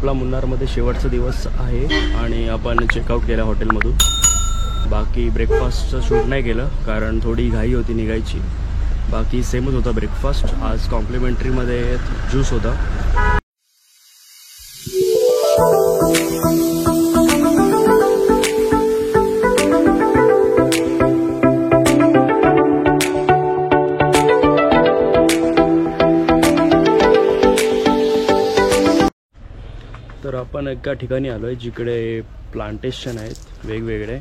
आपला मुन्नारमध्ये शेवटचा दिवस आहे आणि आपण चेकआउट केला हॉटेलमधून. बाकी ब्रेकफास्टचं शूट नाही केलं कारण थोडी घाई होती निघायची. बाकी सेमच होता ब्रेकफास्ट. आज कॉम्प्लिमेंटरीमध्ये ज्यूस होता. तर आपण एका ठिकाणी आलो आहे जिकडे प्लांटेशन आहेत वेगवेगळे.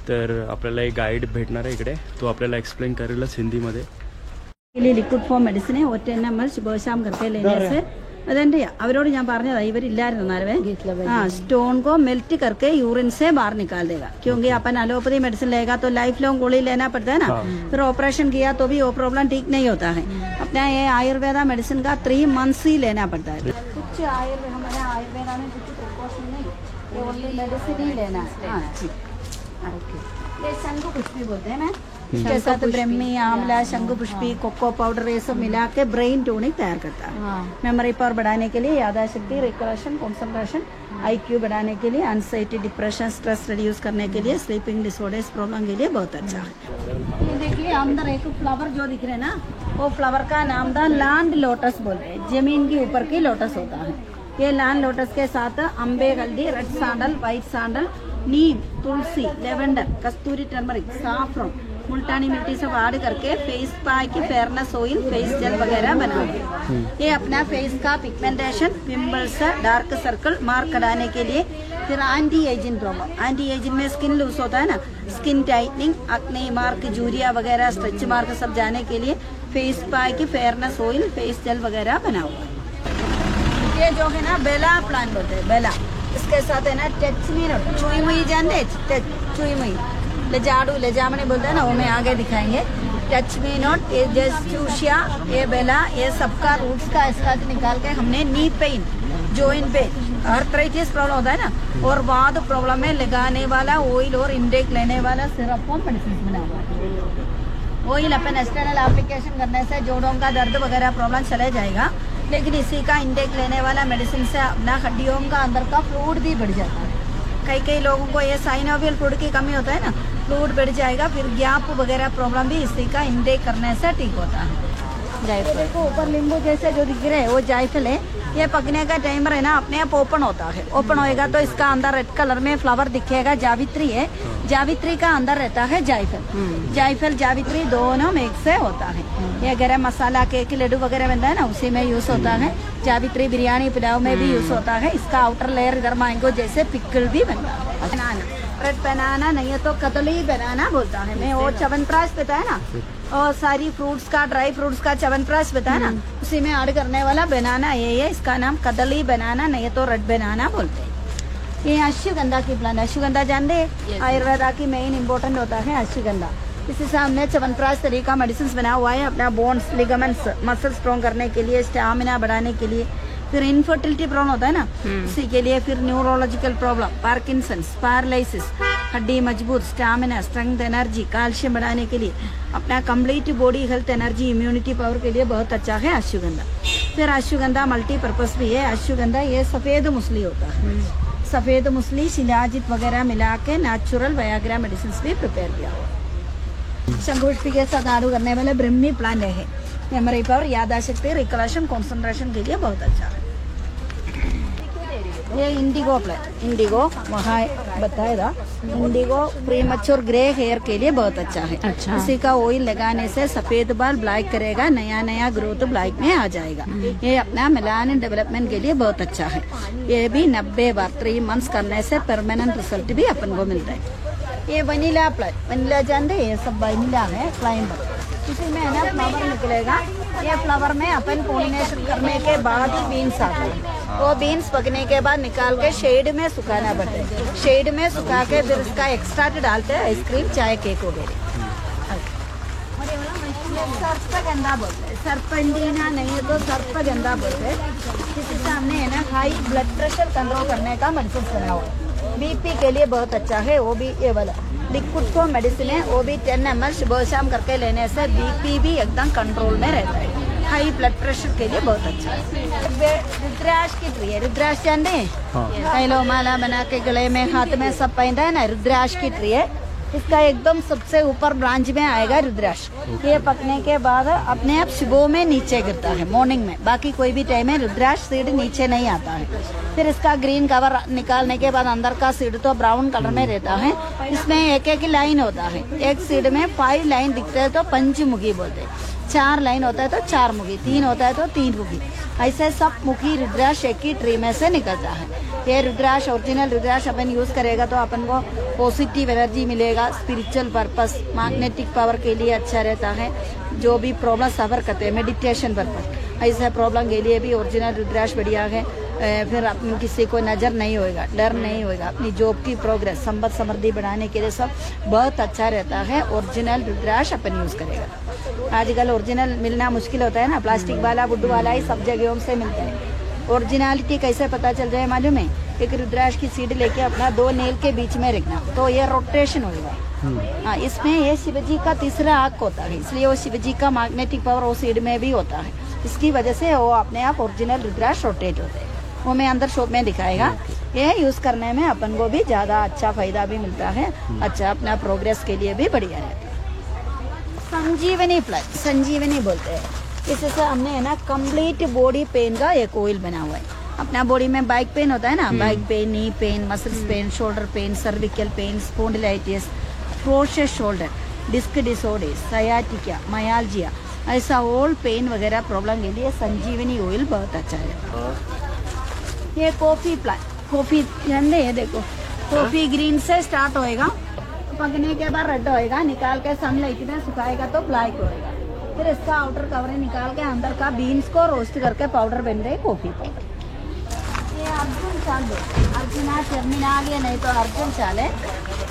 तर आपल्याला एक गाईड भेटणार आहे इकडे. तो आपल्याला एक्सप्लेन करेलच हिंदीमध्ये. लिक्विड फॉर्म മെഡിസിൻ 10 ml ശുഭശാം करके लेने से अदे അവരോട് ഞാൻ പറഞ്ഞതാ ഇവരില്ലായിരുന്നു നാലവേ. स्टोन को मेल्ट करके यूरिन से बाहर निकाल देगा क्योंकि अपन एलोपैथी मेडिसिन लेगा तो लाइफ लॉन्ग गोली लेना पड़ता है ना. फिर ऑपरेशन किया तो भी वो प्रॉब्लम ठीक नहीं होता है. अपना ये आयुर्वेदा मेडिसिन का 3 months ही लेना पड़ता है. कुछ हमारे आयुर्वेदा में कुछ प्रिकॉशन नहीं, ये ओनली मेडिसिन ही लेना है. ये शंख पुष्पी बोलते हैं. मैं इसके साथ ब्रह्मी, आंवला, शंख पुष्पी, कोको पाउडर ये सब मिला के ब्रेन टोनिक तैयार करता है. मेमोरी पावर बढ़ाने के लिए, याददाश्त, रिकलेक्शन, कंसंट्रेशन, IQ बढ़ाने के लिए, एंजाइटी, डिप्रेशन, स्ट्रेस रिड्यूस करने के लिए, स्लीपिंग डिसऑर्डर्स प्रॉब्लम के लिए बहुत अच्छा है. ये देखिए अंदर एक फ्लावर जो दिख रहे हैं ना, वो फ्लावर का नाम था लैंड लोटस बोलते हैं. जमीन के ऊपर की लोटस होता है. ये लैंड लोटस के साथ अम्बे हल्दी, रेड सैंडल, व्हाइट सैंडल, नीम, तुलसी, लेवेंडर, कस्तूरी, टर्मरिक, साफ्रॉन, मुल्तानी मिट्टी से वाड़ करके फेस पैक, फेयरनेस ऑयल, फेस जेल वगैरह बनाओगे. ये अपना फेस का pigmentation, pimples, dark circle, mark हटाने के लिए. फिर anti ageing problem, anti ageing में स्किन लूज होता है ना, स्किन टाइटनिंग, एक्ने मार्क, जूरिया वगैरह, स्ट्रेच मार्क सब जाने के लिए फेस पैक, फेयरनेस ऑयल, फेस जेल वगैरह बनाओगे. ये जो है ना बेला प्लांट बोलते हैं, बेला. इसके साथ है ना टच मी चुई मुई जानते, चुई मुई लजाड़ू लजामनी बोलते हैं ना, वो मैं आगे दिखाएंगे. टच मी नॉट, ये जस्टूशिया, ये बेला, ये सबका रूट्स का इसका निकाल के हमने knee pain, joint pain, arthritis problem होता है ना, और वाद प्रॉब्लम में लगाने वाला ऑयल और इंटेक लेने वाला सिरप और मेडिसिन बना हुआ है. ऑयल अपन एक्सटर्नल एप्लीकेशन करने से जोड़ों का दर्द वगैरह प्रॉब्लम चले जाएगा. लेकिन इसी का इंटेक लेने वाला मेडिसिन से अपना हड्डियों का अंदर का फ्लूइड भी बढ़ जाता है. कई लोगों को ये साइनोवियल फ्लूइड की कमी होता है ना, फ्लूइड बढ़ जाएगा. फिर गैप वगैरह प्रॉब्लम भी इसी का इंटेक करने से ठीक होता है. जायफल देखो ऊपर नींबू जैसे जो दिख रहे हैं वो जायफल है. ये पकने का टाइम है ना अपने आप ओपन होता है. ओपन होएगा तो इसका अंदर रेड कलर में फ्लावर दिखेगा. जावित्री है, जावित्री का अंदर रहता है जायफल. जायफल जावित्री दोनों मिक्स से होता है. ये गरम मसाला, केक, लड्डू वगैरह बनता है ना, उसी में यूज होता है. जावित्री बिरयानी पुलाव में भी यूज होता है. इसका आउटर लेयर इधर मैंगो जैसे पिकल भी बनता है. बनाना, रेड बनाना नहीं है तो कदली बनाना बोलता है. मैं वो च्यवनप्राश बताया ना, और सारी फ्रूट्स का, ड्राई फ्रूट्स का च्यवनप्राश बताया ना, उसी में ऐड करने वाला बनाना ये है. इसका नाम कदली बनाना नहीं है तो रेड बनाना बोलते हैं. ये अश्वगंधा की प्लांट, अश्वगंधा जानते हैं, आयुर्वेदा की मेन इंपॉर्टेंट होता है अश्वगंधा. इसी से हमने च्यवनप्राश तरीका मेडिसिन बना हुआ है अपना बोन्स, लिगामेंट्स, मसल स्ट्रॉन्ग करने के लिए, स्टैमिना बढ़ाने के लिए. फिर इनफर्टिलिटी प्रॉब्लम होता है ना, उसी के लिए. फिर न्यूरोलॉजिकल प्रॉब्लम, पार्किंसंस, पैरालिसिस, हड्डी मजबूत, स्टैमिना, स्ट्रेंथ, एनर्जी, कैल्शियम बढ़ाने के लिए, अपना complete body health, energy, immunity power के लिए बहुत अच्छा है अश्वगंधा. फिर अश्वगंधा मल्टीपर्पज भी है. अश्वगंधा ये सफेद मूसली होता है. सफेद मूसली, शिलाजित वगैरह मिला के नेचुरल वयाग्रा मेडिसिन भी प्रिपेयर किया हुआ. शंखपुष्पी के साथ आड़ू करने वाले ब्रह्मी प्लांट है. मेमोरी पावर, याददाश्त, रिकलेक्शन, कंसंट्रेशन के लिए बहुत अच्छा है. ये इंडिगो प्लांट, इंडिगो वहाँ बताया था. इंडिगो प्रीमैच्योर ग्रे हेयर के लिए बहुत अच्छा है. अच्छा. इसी का ऑयल लगाने से सफेद बाल ब्लैक करेगा, नया नया ग्रोथ ब्लैक में आ जाएगा. ये अपना मेलानिन डेवलपमेंट के लिए बहुत अच्छा है. ये भी 90 बार 3 months करने से परमानेंट रिजल्ट भी अपन को मिलता है. ये वनीला प्लांट, वनीला जानते हैं, ये सब वनीला है क्लाइंबर. इसी में है ना फ्लावर निकलेगा. ये फ्लावर में अपन पॉलिनेशन करने के बाद ही बीन्स आते हैं. वो बीन्स पकने के बाद निकाल के शेड में सुखाना पड़ता है. शेड में सुखा के फिर इसका एक्सट्रैक्ट डालते हैं आइसक्रीम, चाय, केक वगैरह. सर्पगंधा बोलते हैं, सर्पेंटिना नहीं है तो सर्पगंधा बोलते हैं. इसी से हमने है ना हाई ब्लड प्रेशर कंट्रोल करने का मेडिसिन बना हुआ है. बीपी के लिए बहुत अच्छा है. वो भी ये वाला लिक्विड को मेडिसिन है, वो भी 10 ml सुबह शाम करके लेने से बीपी भी एकदम कंट्रोल में रहता है. हाई ब्लड प्रेशर के लिए बहुत अच्छा है। रुद्राक्ष की ट्री है, रुद्राक्ष जानते हैं? कई लोग माला बना के गले में हाथ में सब पहनता है ना, रुद्राक्ष की ट्री है। इसका एकदम सबसे ऊपर ब्रांच में आएगा रुद्राक्ष। ये पकने के बाद अपने आप सुबह में नीचे गिरता है, मॉर्निंग में। बाकी कोई भी टाइम में रुद्राक्ष सीड नीचे नहीं आता है। फिर इसका ग्रीन कवर निकालने के बाद अंदर का सीड तो ब्राउन कलर में रहता है। इसमें एक एक लाइन होता है। एक सीड में 5 लाइन दिखते हैं तो पंचमुखी बोलते हैं, 4 लाइन होता है तो 4 मुखी, 3 होता है तो 3 मुखी। ऐसे सब मुखी रुद्राक्ष एक ही ट्री में से निकलता है। ये रुद्राक्ष ओरिजिनल रुद्राक्ष अपन यूज करेगा तो अपन को पॉजिटिव एनर्जी मिलेगा, स्पिरिचुअल पर्पस, मैग्नेटिक पावर के लिए अच्छा रहता है। जो भी प्रॉब्लम सफर करते हैं मेडिटेशन पर्पस, ऐसे प्रॉब्लम के लिए भी ओरिजिनल रुद्राक्ष बढ़िया है। फिर अपन किसी को नजर नहीं होएगा, डर नहीं होएगा, अपनी जॉब की प्रोग्रेस, संपत्ति समृद्धि बढ़ाने के लिए सब बहुत अच्छा रहता है। ओरिजिनल रुद्राक्ष अपन यूज करेगा। आजकल ओरिजिनल मिलना मुश्किल होता है ना, प्लास्टिक वाला बुड्ढू वाला ही सब जगहों से मिलता है। ओरिजिनलिटी कैसे पता चल जाए मालूम है? एक रुद्राक्ष की सीड लेके अपना 2 नेल के बीच में रखना तो ये रोटेशन होगा। हाँ, इसमें ये शिवजी का तीसरा आंख होता है, इसलिए वो शिवजी का मैग्नेटिक पावर वो सीड में भी होता है। इसकी वजह से वो अपने आप ओरिजिनल रुद्राक्ष रोटेट होते हैं। वो मैं अंदर शॉप में दिखाएगा। ये यूज करने में अपन को भी ज्यादा अच्छा फायदा भी मिलता है, अच्छा अपना प्रोग्रेस के लिए भी बढ़िया रहता है। संजीवनी प्लस, संजीवनी बोलते हैं। इससे हमने है ना कंप्लीट बॉडी पेन का एक ऑयल बना हुआ है। अपना बॉडी में बैक पेन होता है ना, back pain, knee pain, muscles pain, shoulder pain, cervical pain, spondylitis, क्रोशे shoulder, disc disorder, sciatica, myalgia, ऐसा ऑल पेन वगैरह प्रॉब्लम के लिए संजीवनी ऑयल बहुत अच्छा है। ये कॉफी प्लांट, कॉफी जानते हैं? देखो कॉफी ग्रीन से स्टार्ट होएगा, पकने के बाद रेड होएगा, निकाल के सनलाइट में सुखाएगा तो ब्लैक होएगा। फिर इसका आउटर कवर निकाल के अंदर का बीन्स को रोस्ट करके पाउडर बन रहे कॉफी पाउडर। ये अर्जुन चाल दो, अर्जुना चर्मिना आ गया नहीं तो अर्जुन चाल है।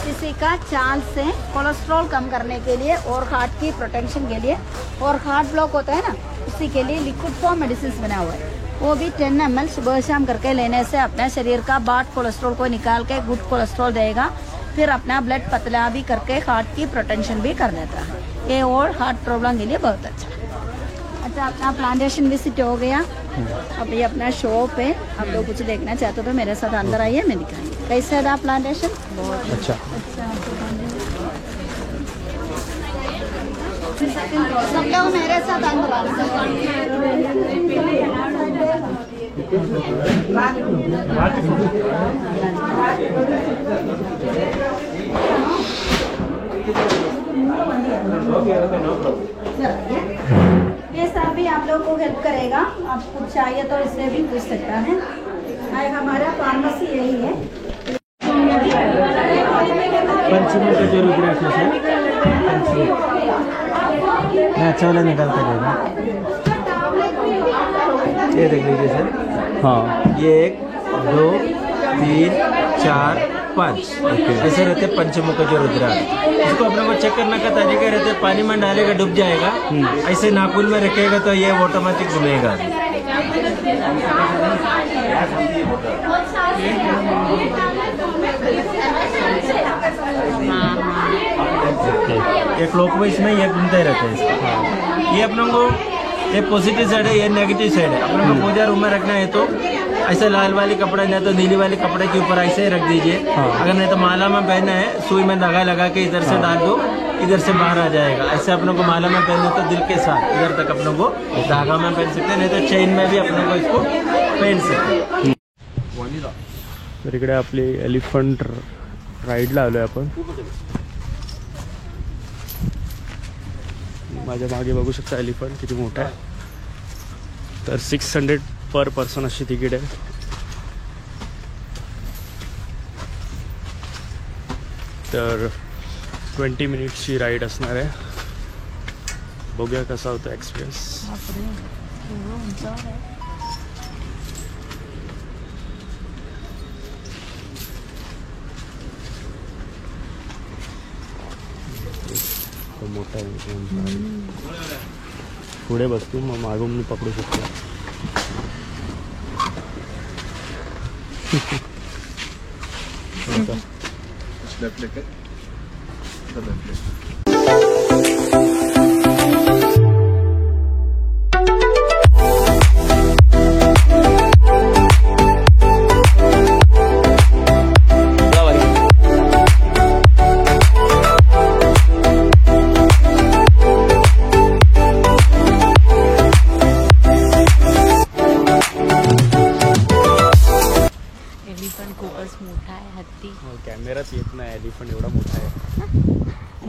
किसी का चाल से कोलेस्ट्रॉल कम करने के लिए और हार्ट की प्रोटेक्शन के लिए, और हार्ट ब्लॉक होता है ना, उसी के लिए लिक्विड फॉर्म मेडिसिन बना हुआ है। वो भी 10 ml सुबह शाम करके लेने से अपने शरीर का बैड कोलेस्ट्रॉल को निकाल के गुड कोलेस्ट्रॉल देगा। फिर अपना ब्लड पतला भी करके हार्ट की प्रोटेक्शन भी कर देता है। ये और हार्ट प्रॉब्लम के लिए बहुत अच्छा है। अच्छा, अपना प्लांटेशन विजिट हो गया। अब ये अपना शॉप है, आप लोग कुछ देखना चाहते हो तो मेरे साथ अंदर आइए, मैं दिखाऊंगी कैसे था प्लांटेशन। बहुत अच्छा, सब लोग मेरे साथ अंदर ये सब भी आप लोग को हेल्प करेगा। आप कुछ चाहिए तो इससे भी पूछ सकता है। हमारा फार्मेसी यही है। पंचमी का जो रुद्राक्ष है मैं अच्छा वाला निकाल कर देगा। ये देख लीजिए सर। हाँ, ये 1 2 3 4 5 ऐसे रहते पंचमुख जो रुद्राक्ष। इसको अपने को चेक करने का तरीका रहता है, पानी में डालेगा डूब जाएगा, ऐसे नाखून में रखेगा तो ये ऑटोमेटिक घूमेगा। ये क्लॉकवाइज में ये घूमते रहते हैं। ये अपने को ये पॉजिटिव साइड है, ये नेगेटिव साइड है। अपने को पूजा रूम में रखना है तो ऐसे लाल वाली कपड़ा नहीं तो नीली वाली कपड़े के ऊपर ऐसे ही रख दीजिए। अगर नहीं तो माला में पहना है, सुई में धागा लगा के इधर से डाल दो, इधर से बाहर आ जाएगा। ऐसे अपने को माला में पहने तो दिल के साथ इधर तक अपने को धागा में पहन सकते हैं, नहीं तो चेन में भी अपने को इसको पहन सकते हैं। तर इकडे आपली एलिफंट राईडला आलोय आपण। माझ्या मागे बघू शकता एलिफंट किती मोठा आहे। तर 600 पर पर्सन अशी तिकीट आहे। तर 20 मिनिट्सची राईड असणार आहे। बघूया कसा होता एक्सपिरियन्स। मोठा पुढे बसतो, मग मागून मी पकडू शकतो। लेफ्ट लेके लेफ्ट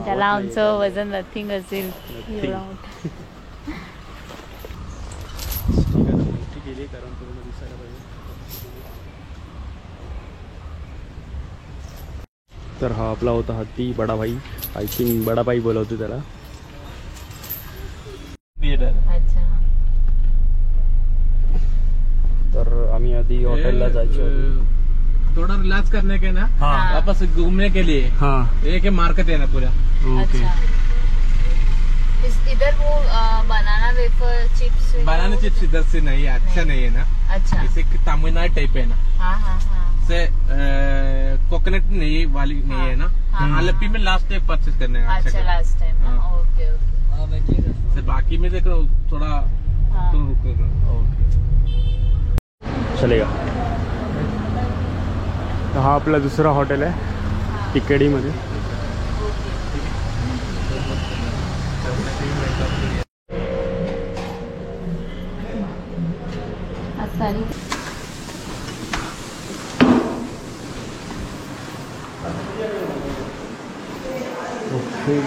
त्याला आमचं वजन नथिंग असेल एवढा मोठा. मोठी केली कारण पूर्ण दिसायला पाहिजे. तर हा आपला होता हत्ती बडाभाई. आय थिंक बडाभाई बोलवतो त्याला. अच्छा. तर आम्ही आधी हॉटेलला जायचो. थोड़ा रिलैक्स करने के ना, हाँ. वापस घूमने के लिए हां एक मार्केट है ना पूरा. ओके. अच्छा. इधर वो banana wafer chips. Banana chips इधर से नहीं है, अच्छा नहीं है ना. अच्छा. इसे तमिलनाडु टाइप है ना. हाँ हाँ हाँ. से कोकोनट नहीं वाली नहीं है ना. आलपी में लास्ट टाइम परचेज करने का. अच्छा लास्ट टाइम. Okay okay. से बाकी में देखो थोड़ा हाँ. तो रुको. ओके चलेगा. तर हा आपला दुसरा हॉटेल आहे तिकेडीमध्ये. असं. ओके.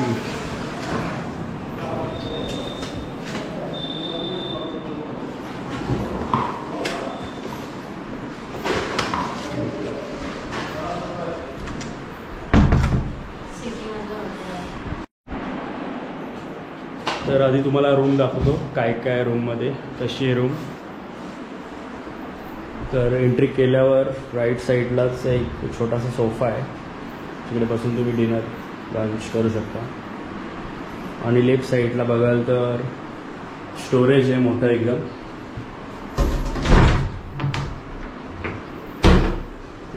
तर आधी तुम्हाला रूम दाखवतो काय काय रूममध्ये कशी आहे रूम. तर एंट्री केल्यावर राईट साईडलाच एक छोटासा सोफा आहे. तिकडे बसून तुम्ही डिनर लंच करू शकता. आणि लेफ्ट साईडला बघाल तर स्टोरेज आहे मोठं एकदम.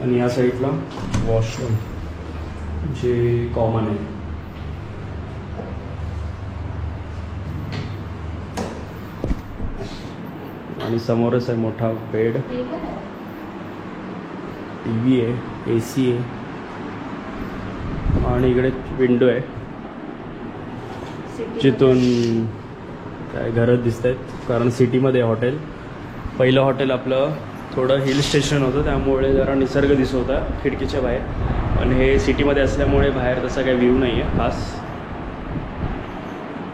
आणि या साईडला वॉशरूम जे कॉमन आहे. आणि समोरच आहे मोठा बेड. टीव्ही आहे, AC आहे आणि इकडे विंडो आहे जिथून काय घरं दिसत आहेत. कारण सिटीमध्ये हॉटेल. पहिलं हॉटेल आपलं थोडं हिल स्टेशन होतं त्यामुळे जरा निसर्ग दिसत होता खिडकीच्या बाहेर. पण हे सिटीमध्ये असल्यामुळे बाहेर तसा काही व्ह्यू नाही आहे खास.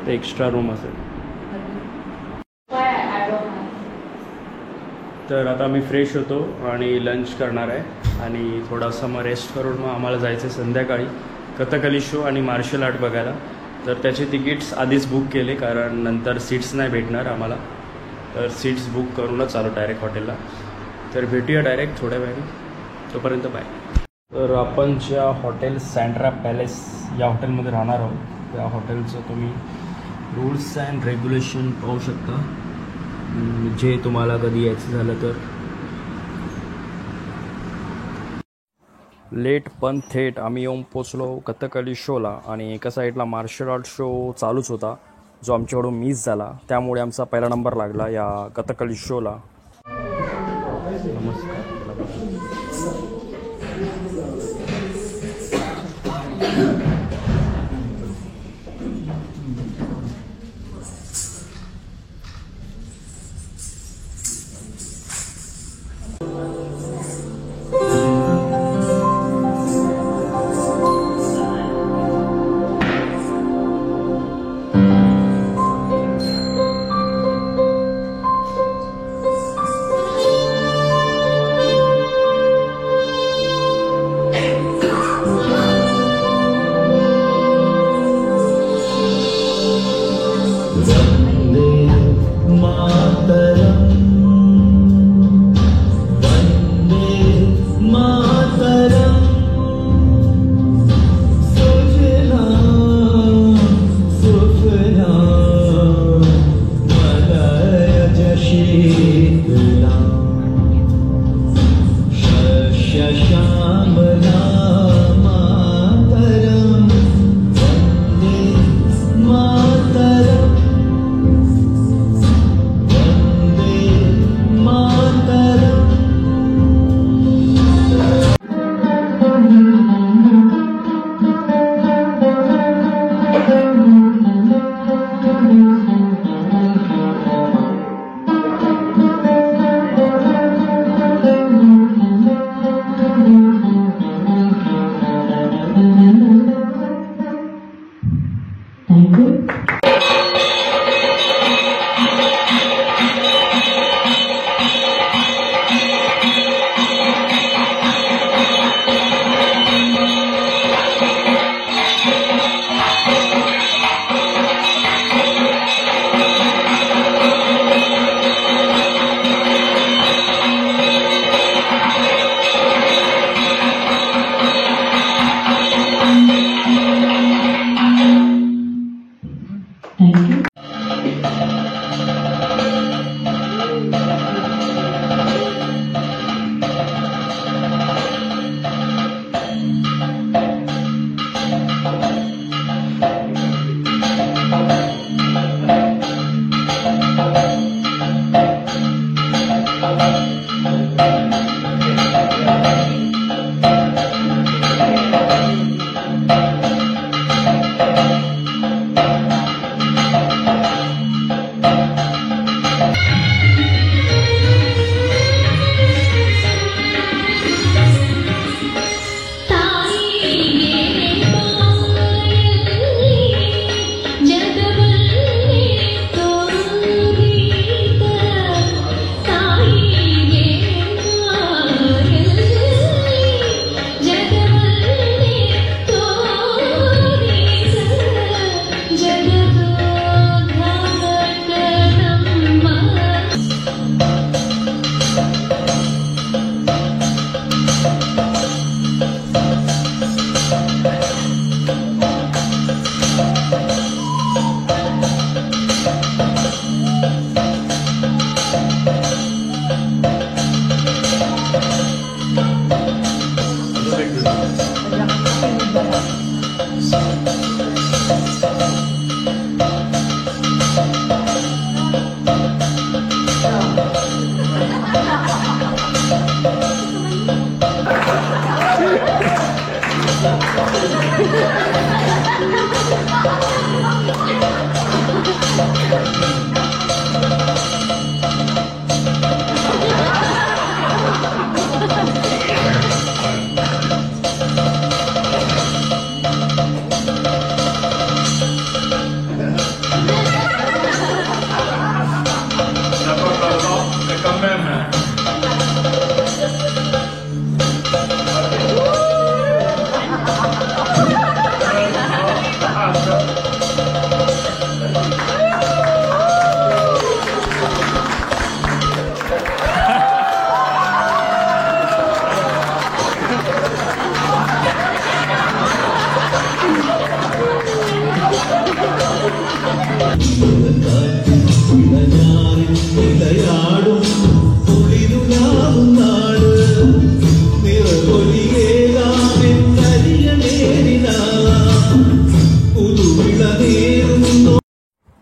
ते एक्स्ट्रा रूम असेल. तर आता आम्ही फ्रेश होतो आणि लंच करणार आहे आणि थोडासा मग रेस्ट करून मग आम्हाला जायचं आहे संध्याकाळी कथकली शो आणि मार्शल आर्ट बघायला. तर त्याचे तिकीट्स आधीच बुक केले कारण नंतर सीट्स नाही भेटणार आम्हाला. तर सीट्स बुक करूनच आलो डायरेक्ट हॉटेलला. तर भेटूया डायरेक्ट थोड्या वेळाने. तोपर्यंत बाय. तर आपण ज्या हॉटेल सँड्रा पॅलेस या हॉटेलमध्ये राहणार आहोत त्या हॉटेलचं तुम्ही रूल्स अँड रेग्युलेशन पाहू शकता. जे तुम्हाला कधी यायचं झालं तर. लेट पण थेट आम्ही येऊन पोचलो कथकली शोला. आणि एका साईडला मार्शल आर्ट शो चालूच होता जो आमच्याकडून मिस झाला. त्यामुळे आमचा पहिला नंबर लागला या कथकली शोला. नमस्कार.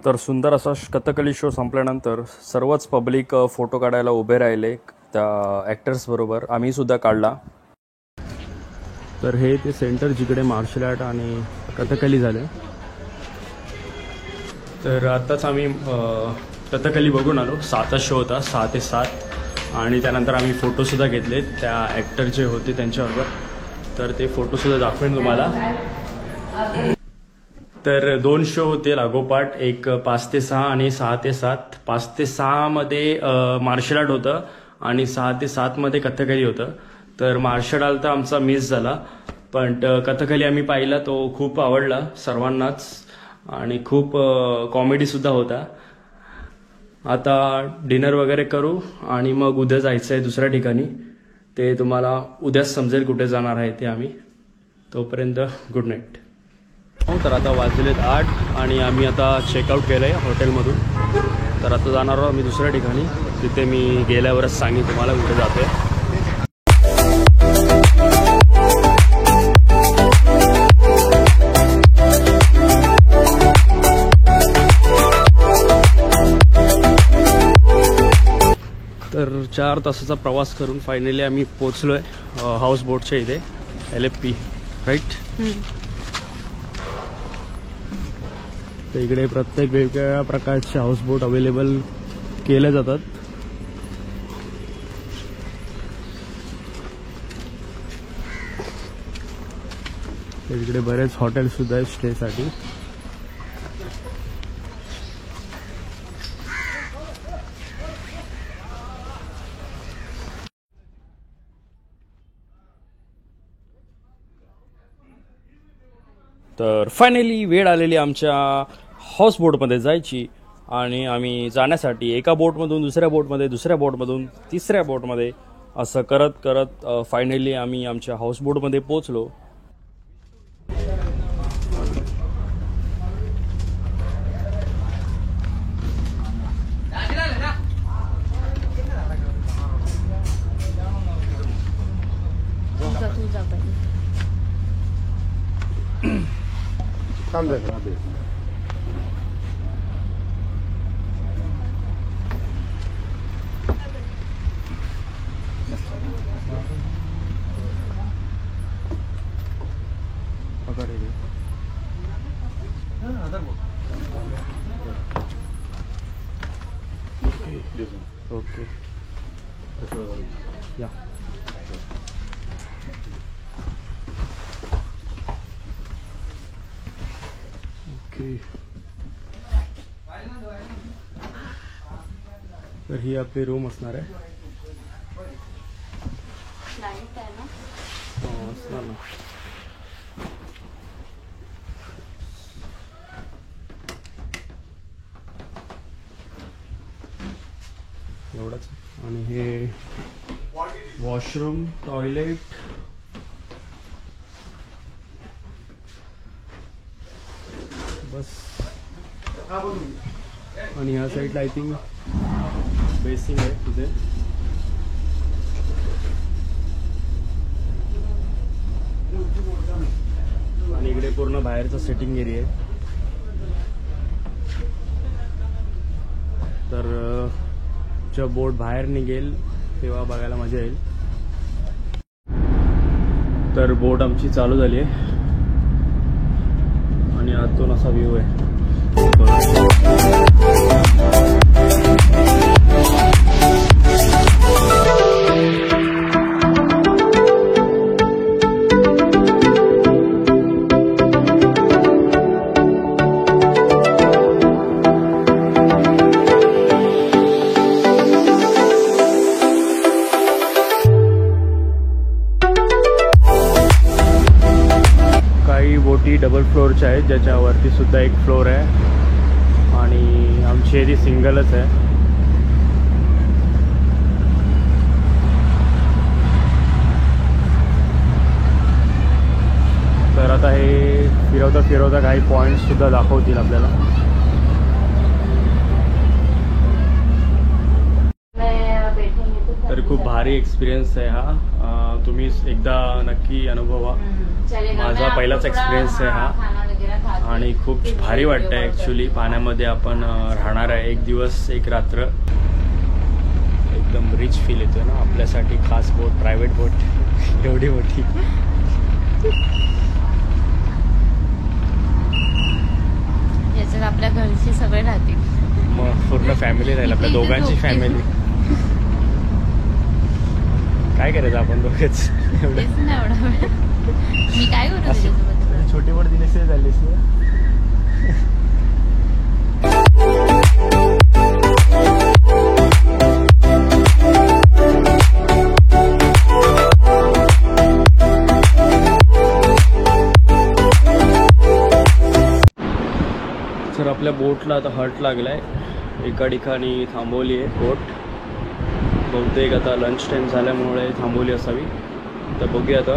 तर सुंदर असा कथकली शो संपल्यानंतर सर्वच पब्लिक फोटो काढायला उभे राहिले त्या ॲक्टर्सबरोबर, आम्हीसुद्धा काढला. तर हे ते सेंटर जिकडे मार्शल आर्ट आणि कथकली झाले. तर आत्ताच आम्ही कथकली बघून आलो. 7चा शो होता, 6 ते 7, आणि त्यानंतर आम्ही फोटोसुद्धा घेतले त्या ॲक्टर जे होते त्यांच्याबरोबर. तर ते फोटोसुद्धा दाखवेन तुम्हाला. तर 2 शो होते लागोपाठ, एक 5 ते 6 आणि 6 ते 7. 5 ते 6 मध्ये मार्शल आर्ट होतं आणि 6 ते 7 मध्ये कथकली होतं. तर मार्शल आर्ट तर आमचा मिस झाला, पण कथकली आम्ही पाहिला, तो खूप आवडला सर्वांनाच आणि खूप कॉमेडीसुद्धा होता. आता डिनर वगैरे करू आणि मग उद्या जायचं आहे दुसऱ्या ठिकाणी. ते तुम्हाला उद्याच समजेल कुठे जाणार आहे ते आम्ही. तोपर्यंत गुड नाईट. तर आता वाजलेत 8 आणि आम्ही आता चेकआउट केलं आहे हॉटेलमधून. तर आता जाणार आहोत आम्ही दुसऱ्या ठिकाणी, तिथे मी गेल्यावरच सांगेन तुम्हाला कुठे जाते. तर 4 तासाचा प्रवास करून फायनली आम्ही पोचलो आहे हाऊस बोटच्या इथे, LFP राईट. तर इकडे प्रत्येक वेगवेगळ्या प्रकारचे हाऊसबोट अवेलेबल केले जातात. तर इकडे बरेच हॉटेल्स सुद्धा आहेत स्टेसाठी. तर फायनली वेळ आलेली आमच्या हाऊसबोटमध्ये जायची आणि आम्ही जाण्यासाठी एका बोटमधून दुसऱ्या बोटमध्ये, दुसऱ्या बोटमधून तिसऱ्या बोटमध्ये असं करत करत फायनली आम्ही आमच्या हाऊसबोटमध्ये पोचलो. तुझा पहिले. ओके या ओके. तर ही आपली रूम असणार आहे. लाईट आहे ना. हो, असणार ना. एवढंच. आणि हे वॉशरूम, टॉयलेट, बस. आणि ह्या साईडला आय थिंक बेसिंग आहे तिथे. आणि इकडे पूर्ण बाहेरचा सेटिंग एरिया आहे. तर जेव्हा बोट बाहेर निघेल तेव्हा बघायला मजा येईल. तर बोट आमची चालू झाली आहे आणि आतून असा व्ह्यू आहे. बोटी डबल फ्लोअरच्या आहेत, ज्याच्यावरती सुद्धा एक फ्लोअर आहे आणि आमची ह्याची सिंगलच आहे. तर आता हे फिरवता फिरवता काही पॉईंट्स सुद्धा दाखवतील आपल्याला. तर खूप भारी एक्सपिरियन्स आहे हा. तुम्ही एकदा नक्की अनुभवा. माझा पहिलाच एक्सपिरियन्स आहे हा आणि खूप भारी वाटतं आहे. ॲक्च्युली पाण्यामध्ये आपण राहणार आहे 1 दिवस 1 रात्र. एकदम रिच फील येतो ना. आपल्यासाठी खास बोट, प्रायव्हेट बोट एवढी मोठी. याच्यात आपल्या घरची सगळे राहतील. मग पूर्ण फॅमिली राहील, आपल्या दोघांची फॅमिली. काय करायचं आपण दोघेच तेच ना एवढा वेळ. मी काय करू त्याच्यासोबत. छोटी बोट दिलीस झालीस. तर आपल्या बोटला आता हट लागलाय. एका ठिकाणी थांबवली आहे बोट. बहुतेक आता लंच टाईम झाल्यामुळे थांबवली असावी. तर बघूया आता.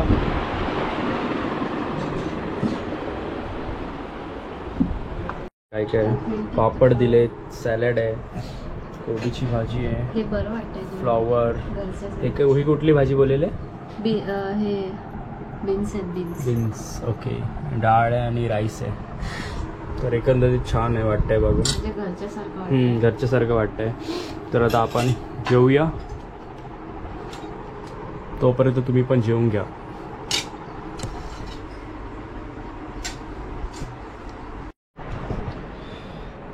काय काय पापड दिलेत, सॅलड आहे, कोबीची भाजी आहे, हे बरं वाटतंय. फ्लॉवर. ही कुठली भाजी बोललेले? हे बीन्स आहेत. बीन्स. ओके. डाळ आहे आणि राईस आहे. तर एकंदरीत छान आहे वाटतंय बघून. घरच्यासारखं वाटतंय. तर आता आपण जेवूया. तोपर्यंत तुम्ही पण जेवून घ्या.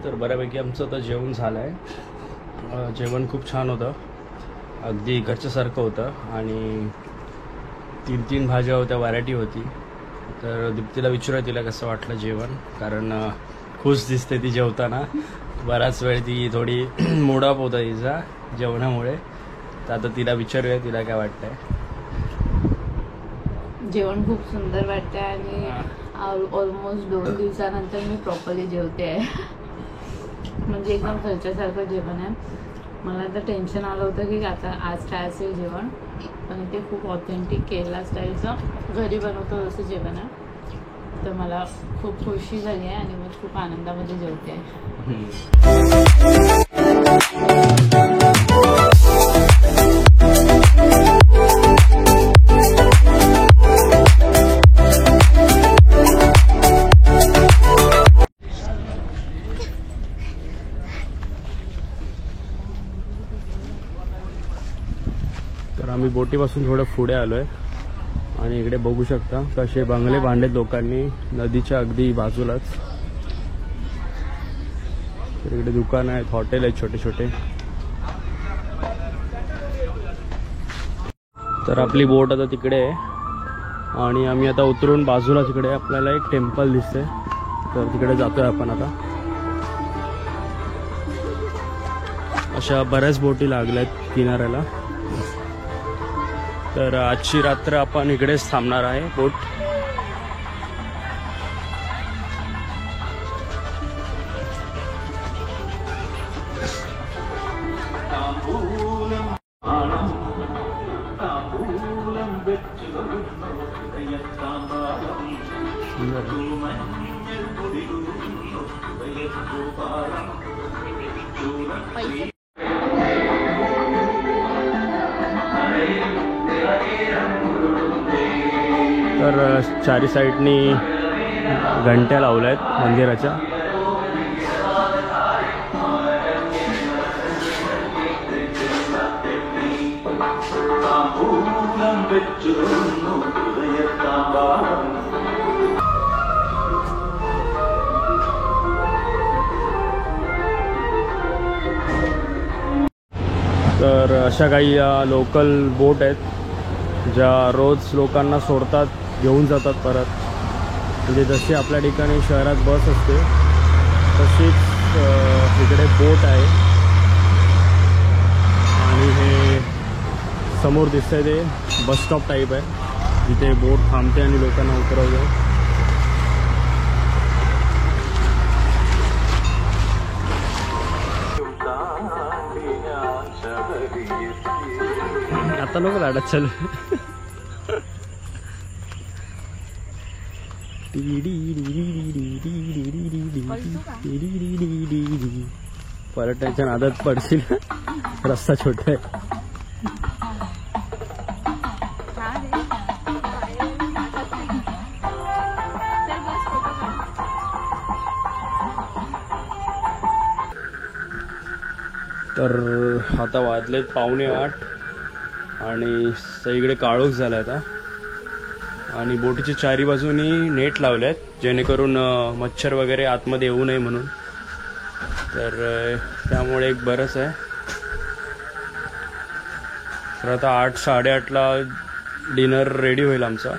तर बऱ्यापैकी आमचं आता जेवण झालं आहे. जेवण खूप छान होतं. अगदी घरच्यासारखं होतं आणि 3 भाज्या होत्या, व्हरायटी होती. तर दीप्तीला विचारूया तिला कसं वाटलं जेवण, कारण खुश दिसते ती जेवताना. बराच वेळ ती थोडी मूड ऑफ होता तिचा जेवणामुळे. तर आता तिला विचारूया तिला काय वाटतंय. जेवण खूप सुंदर वाटतंय आणि ऑलमोस्ट 2 दिवसानंतर मी प्रॉपरली जेवते आहे. म्हणजे एकदम घरच्यासारखं जेवण आहे. मला तर टेन्शन आलं होतं की आता आज काय असेल जेवण, पण ते खूप ऑथेंटिक केरला स्टाईलचं घरी बनवतो तसं जेवण आहे. तर मला खूप खुशी झाली आहे आणि मी खूप आनंदामध्ये जेवते आहे. तर आम्ही बोटीपासून थोडं पुढे आलोय आणि इकडे बघू शकता कसे बंगले बांधलेत लोकांनी नदीच्या अगदी बाजूलाच. तर इकडे दुकान आहेत, हॉटेल आहेत छोटे छोटे. तर आपली बोट आता तिकडे आहे आणि आम्ही आता उतरून बाजूला तिकडे आपल्याला एक टेम्पल दिसते, तर तिकडे जातोय आपण आता. अशा बऱ्याच बोटी लागल्यात किनाऱ्याला. तर आजची रात्र आपण इकडेच थांबणार आहे बोट. तर चारी साईडनी घंट्या लावल्या आहेत मंदिराच्या. तर अशा काही लोकल बोट आहेत ज्या रोज लोकांना सोडतात, घेऊन जातात परत. म्हणजे जशी आपल्या ठिकाणी शहरात बस असते तशीच इकडे बोट आहे. आणि हे समोर दिसतंय ते बस स्टॉप टाईप आहे जिथे बोट थांबते आणि लोकांना उतरवते. आता लोक लाडत चालू. पर्यटनाच्या नादात पडशील, रस्ता छोटा आहे. तर आता वाजलेत 7:45 आणि सगळीकडे काळोख झाला आता. आणि बोटीच्या चारी बाजूनी नेट लावल्यात जेणेकरून मच्छर वगैरे आतमध्ये येऊ नये म्हणून. तर त्यामुळे एक बरंच आहे. तर आता 8-8:30ला डिनर रेडी होईल आमचा.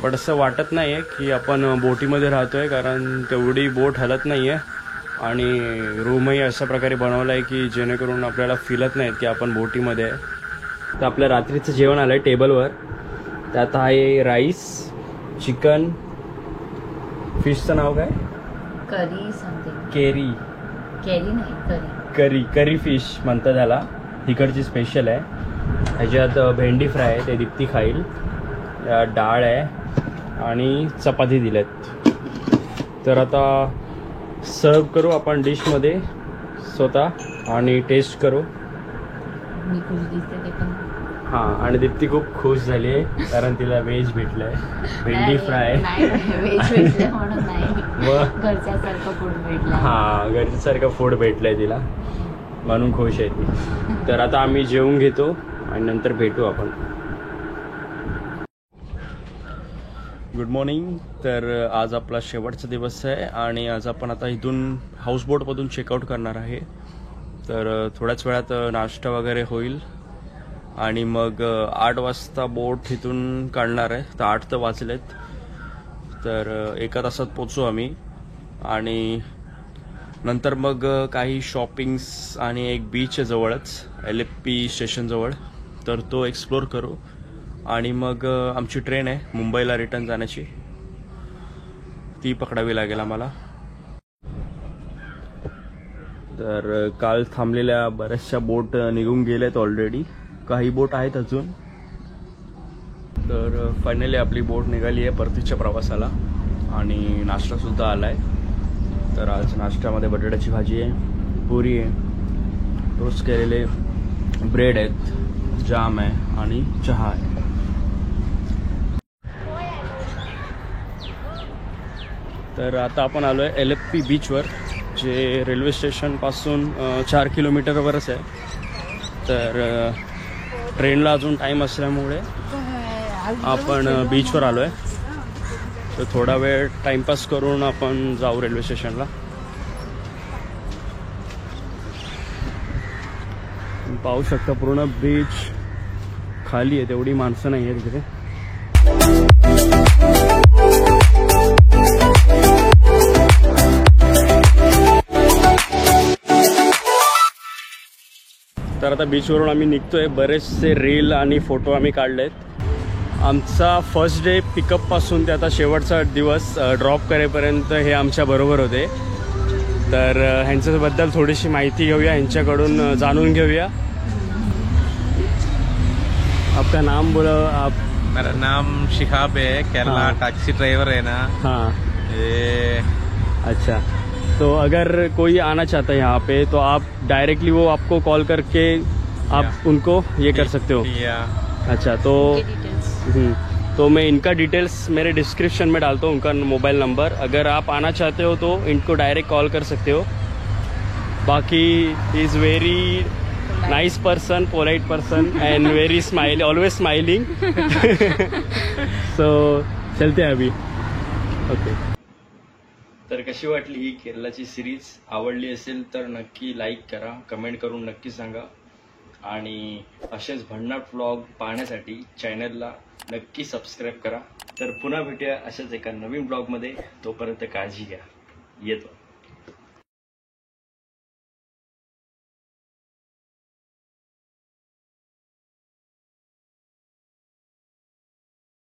बट असं वाटत नाही आहे की आपण बोटीमध्ये राहतोय, कारण तेवढी बोट हलत नाही आहे आणि रूमही अशा प्रकारे बनवला आहे की जेणेकरून आपल्याला फीलत नाही की आपण बोटीमध्ये आहे. तर आपल्या रात्रीचं जेवण आलं आहे टेबलवर. त्यात आहे राईस, चिकन, फिशचं नाव काय? करी समथिंग. केरी नाही, करी फिश म्हणतात त्याला. तिकडची स्पेशल आहे. ह्याच्यात भेंडी फ्राय आहे, ते दीप्ती खाईल. डाळ आहे आणि चपाती दिल्यात. तर आता सर्व करू आपण डिशमध्ये स्वतः आणि टेस्ट करू. मी खुश दिसते ते पण. हां, आणि दीप्ती खूप खुश झाली आहे कारण तिला व्हेज भेटलं आहे, भेंडी फ्राय. व्हेज भेटलं म्हणून नाही, मग घरच्यासारखं फूड भेटलं. हां, घरच्यासारखं फूड भेटलं आहे तिला म्हणून खुश आहे ती. तर आता आम्ही जेवून घेतो आणि नंतर भेटू आपण. Good morning. तर आज आपला शेवटचा दिवस आहे आणि आज आपण आता इथून हाऊसबोटमधून चेकआउट करणार आहे. तर थोड्याच वेळात नाश्ता वगैरे होईल आणि मग 8 वाजता बोट इथून काढणार आहे. तर 8 तर वाजलेत. तर 1 तासात पोचू आम्ही आणि नंतर मग काही शॉपिंग्स आणि एक बीच आहे जवळच LFP स्टेशनजवळ, तर तो एक्सप्लोर करू आणि मग आमची ट्रेन आहे मुंबईला रिटर्न जाण्याची, ती पकडावी लागेल आम्हाला. तर काल थांबलेल्या बऱ्याचशा बोट निघून गेल्यात ऑलरेडी, काही बोट आहेत अजून. तर फायनली आपली बोट निघाली आहे परतीच्या प्रवासाला आणि नाश्तासुद्धा आला आहे. तर आज नाश्त्यामध्ये बटाट्याची भाजी आहे, पुरी आहे, टोस्ट केलेले ब्रेड आहेत, जाम आहे आणि चहा आहे. तर आता आपण आलो आहे LFP बीचवर, जे रेल्वे स्टेशनपासून 4 किलोमीटरवरच आहे. तर ट्रेनला अजून टाईम असल्यामुळे आपण बीचवर आलो आहे. तर थोडा वेळ टाईमपास करून आपण जाऊ रेल्वे स्टेशनला. पाहू शकता पूर्ण बीच खाली आहे, तेवढी माणसं नाही आहे तिकडे. तर आता बीचवरून आम्ही निघतोय. बरेचसे रील आणि फोटो आम्ही काढलेत. आमचा फर्स्ट डे पिकअपपासून ते आता शेवटचा दिवस ड्रॉप करेपर्यंत हे आमच्या बरोबर होते. तर ह्यांच्याबद्दल थोडीशी माहिती घेऊया, ह्यांच्याकडून जाणून घेऊया. आपका नाम बोला आप. मेरा नाम शिहाब है, केरला हाँ. टैक्सी ड्राइवर है ना. हाँ, ये अच्छा. तो अगर कोई आना चाहता है यहाँ पे तो आप डायरेक्टली वो आपको कॉल करके आप उनको ये कर सकते हो. या अच्छा, तो तो मैं इनका डिटेल्स मेरे डिस्क्रिप्शन में डालता हूँ, उनका मोबाइल नंबर. अगर आप आना चाहते हो तो इनको डायरेक्ट कॉल कर सकते हो. बाकी is very nice person, polite person end very smile, always smiling. So चलते हैं अभी. ओके. तर कशी वाटली ही केरलाची सिरीज? आवडली असेल तर नक्की लाईक करा, कमेंट करून नक्की सांगा. आणि असेच भन्नाट व्लॉग पाहण्यासाठी चॅनलला नक्की सबस्क्राईब करा. तर पुन्हा भेटूया अशाच एका नवीन ब्लॉगमध्ये. तोपर्यंत काळजी घ्या. येतो.